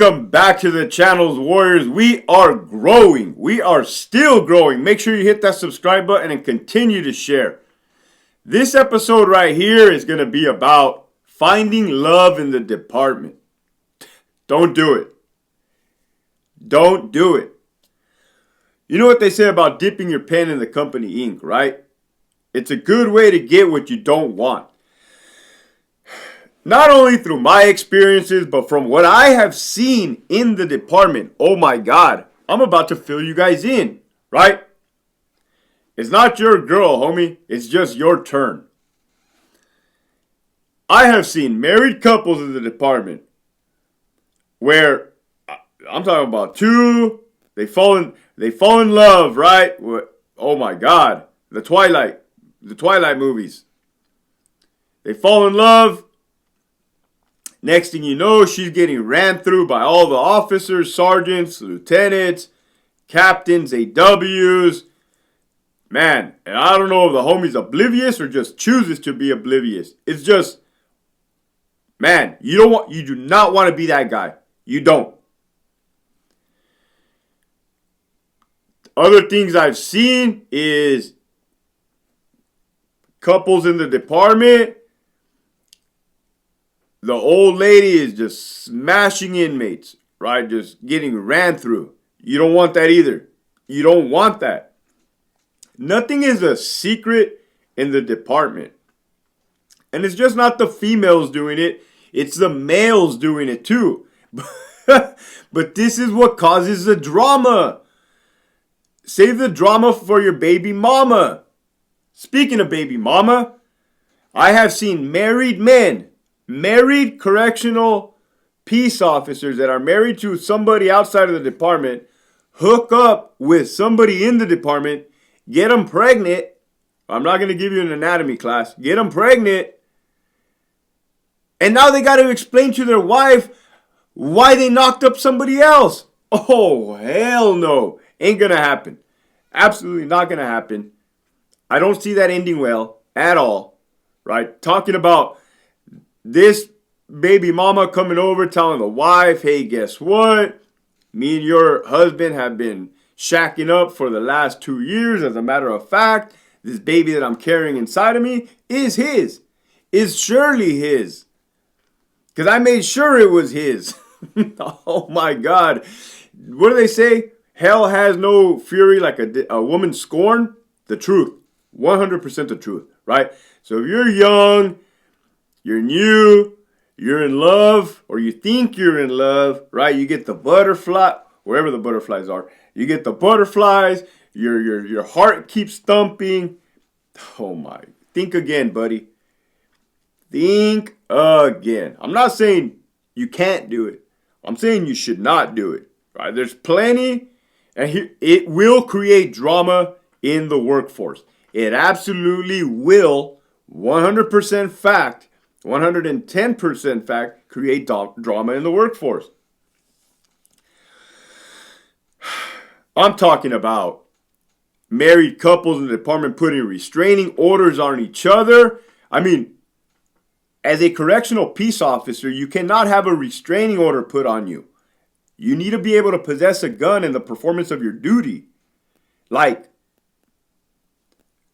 Welcome back to the channels, Warriors. We are growing. We are still growing. Make sure you hit that subscribe button and continue to share. This episode right here is going to be about finding love in the department. Don't do it. Don't do it. You know what they say about dipping your pen in the company ink, right? It's a good way to get what you don't want. Not only through my experiences, but from what I have seen in the department. Oh my God, I'm about to fill you guys in, right? It's not your girl, homie. It's just your turn. I have seen married couples in the department where I'm talking about two, they fall in love, right? Oh my God, the Twilight movies. They fall in love. Next thing you know, she's getting ran through by all the officers, sergeants, lieutenants, captains, AWs. Man, and I don't know if the homie's oblivious or just chooses to be oblivious. It's just, man, you do not want to be that guy. You don't. Other things I've seen is couples in the department. The old lady is just smashing inmates, right? Just getting ran through. You don't want that either. You don't want that. Nothing is a secret in the department. And it's just not the females doing it. It's the males doing it too. But this is what causes the drama. Save the drama for your baby mama. Speaking of baby mama, I have seen married correctional peace officers that are married to somebody outside of the department hook up with somebody in the department, get them pregnant. I'm not going to give you an anatomy class. Get them pregnant. And now they got to explain to their wife why they knocked up somebody else. Oh, hell no. Ain't going to happen. Absolutely not going to happen. I don't see that ending well at all. Right? Talking about this baby mama coming over telling the wife, hey, guess what? Me and your husband have been shacking up for the last 2 years. As a matter of fact, this baby that I'm carrying inside of me is his. Is surely his. Because I made sure it was his. Oh my God. What do they say? Hell has no fury like a woman's scorn. The truth. 100% the truth. Right? So if you're young, you're new, you're in love, or you think you're in love, right? You get the butterfly, wherever the butterflies are. You get the butterflies, your heart keeps thumping. Oh my, think again, buddy. Think again. I'm not saying you can't do it. I'm saying you should not do it, right? There's plenty, and it will create drama in the workforce. It absolutely will, 100% fact, 110% fact, create drama in the workforce. I'm talking about married couples in the department putting restraining orders on each other. I mean, as a correctional peace officer, you cannot have a restraining order put on you. You need to be able to possess a gun in the performance of your duty. Like,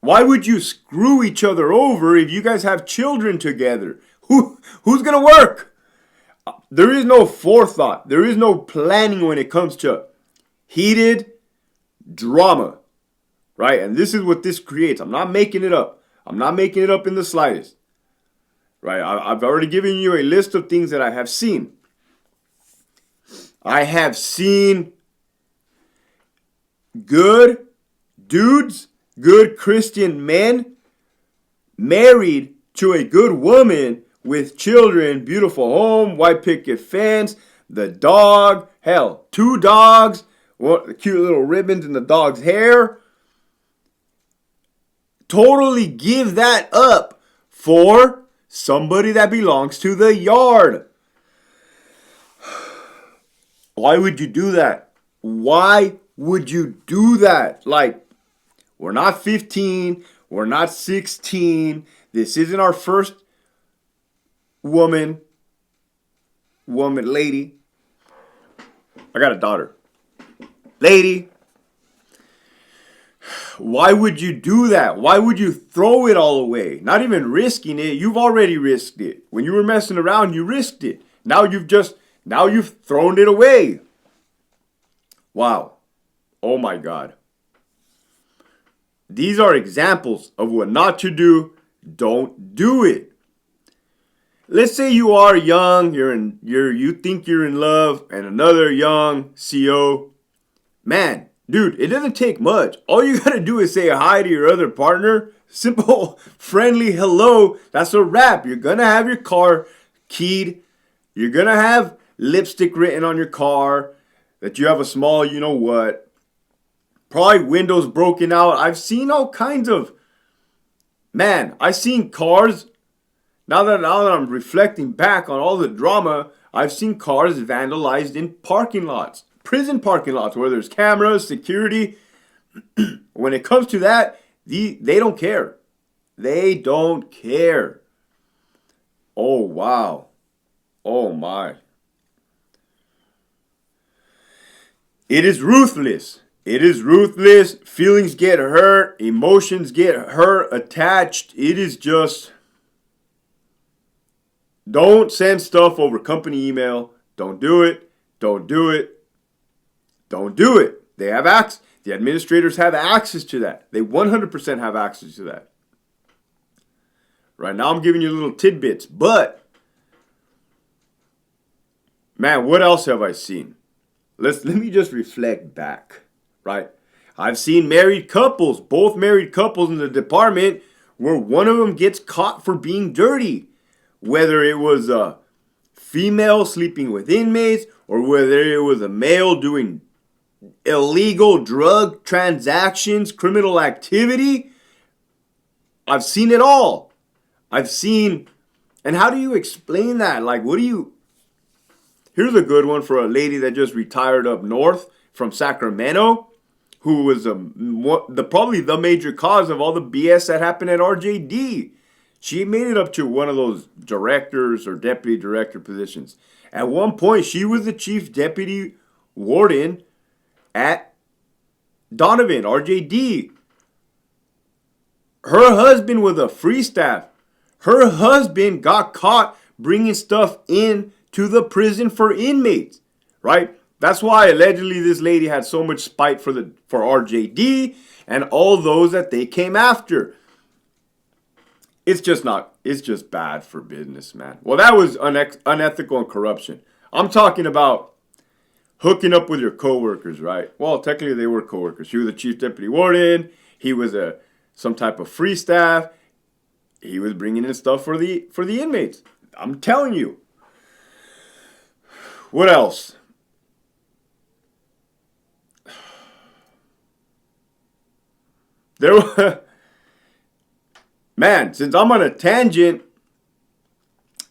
why would you screw each other over if you guys have children together? Who's going to work? There is no forethought. There is no planning when it comes to heated drama, right? And this is what this creates. I'm not making it up. I'm not making it up in the slightest, right? I've already given you a list of things that I have seen. I have seen good dudes, good Christian men married to a good woman with children, beautiful home, white picket fence, the dog, hell, 2 dogs, cute little ribbons in the dog's hair. Totally give that up for somebody that belongs to the yard. Why would you do that? Why would you do that? Like, we're not 15. We're not 16. This isn't our first lady. I got a daughter. Lady, why would you do that? Why would you throw it all away? Not even risking it. You've already risked it. When you were messing around, you risked it. Now you've thrown it away. Wow. Oh my God. These are examples of what not to do. Don't do it. Let's say you are young, you think you're in love, and another young CO. Man, dude, it doesn't take much. All you gotta do is say hi to your other partner. Simple, friendly hello. That's a wrap. You're gonna have your car keyed. You're gonna have lipstick written on your car. That you have a small you know what. Probably windows broken out. I've seen all kinds of... Man, I've seen cars... Now that I'm reflecting back on all the drama, I've seen cars vandalized in parking lots. Prison parking lots where there's cameras, security. When it comes to that, they don't care. They don't care. Oh, wow. Oh, my. It is ruthless. It is ruthless. Feelings get hurt. Emotions get hurt, attached. It is just... Don't send stuff over company email. Don't do it. Don't do it. Don't do it. They have access. The administrators have access to that. They 100% have access to that. Right now I'm giving you little tidbits, but man, what else have I seen? Let me just reflect back, right? I've seen married couples, both married couples in the department where one of them gets caught for being dirty. Whether it was a female sleeping with inmates or whether it was a male doing illegal drug transactions, criminal activity. I've seen it all. I've seen, and how do you explain that? Like, here's a good one for a lady that just retired up north from Sacramento, who was probably the major cause of all the BS that happened at RJD. She made it up to one of those directors or deputy director positions. At one point, she was the chief deputy warden at Donovan, RJD. Her husband was a free staff. Her husband got caught bringing stuff in to the prison for inmates, right? That's why allegedly this lady had so much spite for RJD and all those that they came after. It's just bad for business, man. Well, that was unethical and corruption. I'm talking about hooking up with your coworkers, right? Well, technically they were coworkers. She was the chief deputy warden. He was some type of free staff. He was bringing in stuff for the inmates. I'm telling you. What else? There was... Man, since I'm on a tangent,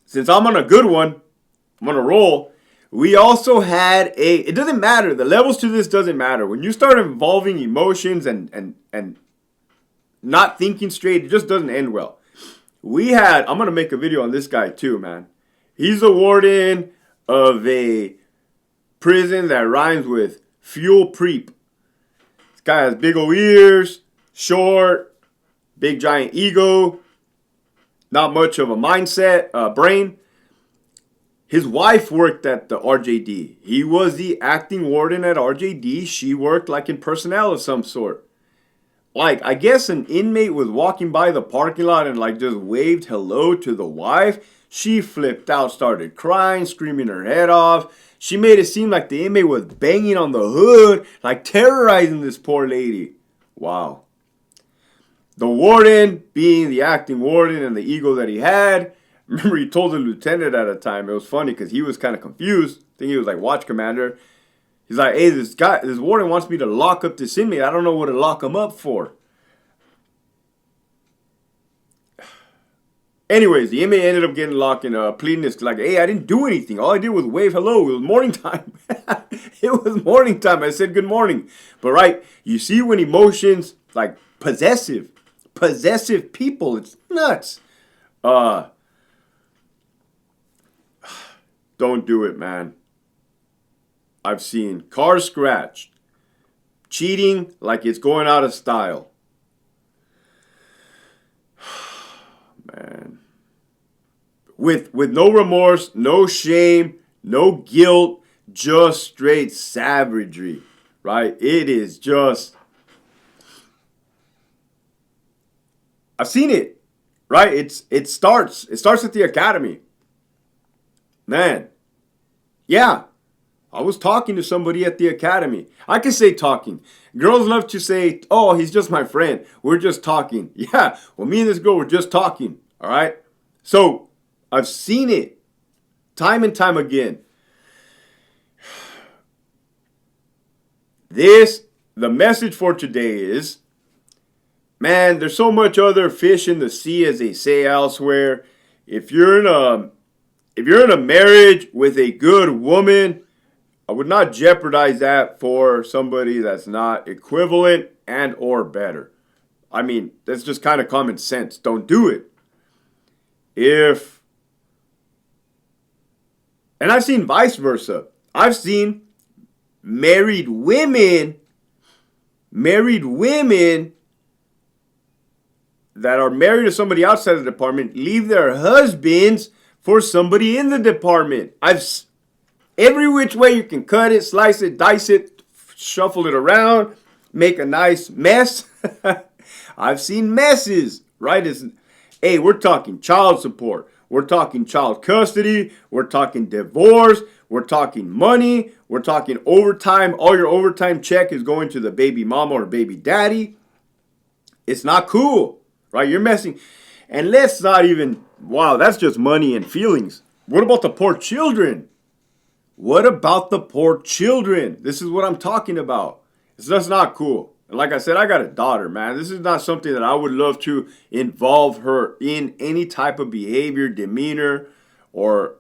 since I'm on a good one, I'm on a roll, we also had it doesn't matter, the levels to this doesn't matter. When you start involving emotions and not thinking straight, it just doesn't end well. I'm going to make a video on this guy too, man. He's a warden of a prison that rhymes with fuel preep. This guy has big old ears, short, big giant ego, not much of a mindset, brain. His wife worked at the RJD. He was the acting warden at RJD. She worked like in personnel of some sort. Like, I guess an inmate was walking by the parking lot and like just waved hello to the wife. She flipped out, started crying, screaming her head off. She made it seem like the inmate was banging on the hood, like terrorizing this poor lady. Wow. The warden, being the acting warden and the ego that he had, remember he told the lieutenant at a time, it was funny because he was kind of confused. I think he was like watch commander. He's like, hey, this warden wants me to lock up this inmate. I don't know what to lock him up for. Anyways, the inmate ended up getting locked and pleading this like, hey, I didn't do anything. All I did was wave hello. It was morning time. It was morning time. I said good morning. But right, you see when emotions, like possessive people, it's nuts. Don't do it, man. I've seen cars scratched, cheating like it's going out of style. Man. With no remorse, no shame, no guilt, just straight savagery, right? It is just, I've seen it, right? It starts at the academy. Man, yeah, I was talking to somebody at the academy. I can say talking. Girls love to say, oh, he's just my friend. We're just talking. Yeah, well, me and this girl were just talking, all right? So, I've seen it time and time again. The message for today is, man, there's so much other fish in the sea, as they say elsewhere. If you're in a marriage with a good woman, I would not jeopardize that for somebody that's not equivalent and or better. I mean, that's just kind of common sense. Don't do it. And I've seen vice versa. I've seen married women that are married to somebody outside the department leave their husbands for somebody in the department. Every which way you can cut it, slice it, dice it, shuffle it around, make a nice mess. I've seen messes, right? Hey, we're talking child support. We're talking child custody. We're talking divorce. We're talking money. We're talking overtime. All your overtime check is going to the baby mama or baby daddy. It's not cool, right? You're messing. And let's not even, wow, that's just money and feelings. What about the poor children? What about the poor children? This is what I'm talking about. It's just not cool. And like I said, I got a daughter, man. This is not something that I would love to involve her in any type of behavior, demeanor, or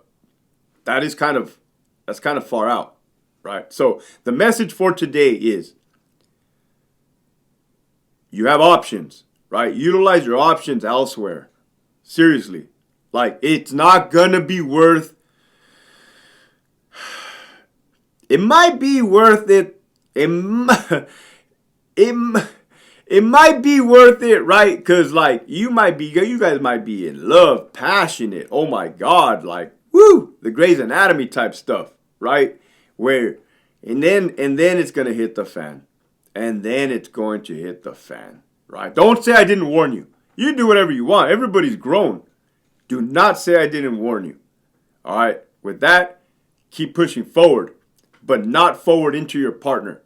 that's kind of far out, right? So the message for today is you have options, right? Utilize your options elsewhere. Seriously. Like, it's not gonna be worth, it might be worth it. It might be worth it, right? Because, like, you guys might be in love, passionate. Oh my God, like, woo, the Grey's Anatomy type stuff, right? And then it's gonna hit the fan, and then it's going to hit the fan, right? Don't say I didn't warn you. You do whatever you want. Everybody's grown. Do not say I didn't warn you. All right. With that, keep pushing forward, but not forward into your partner.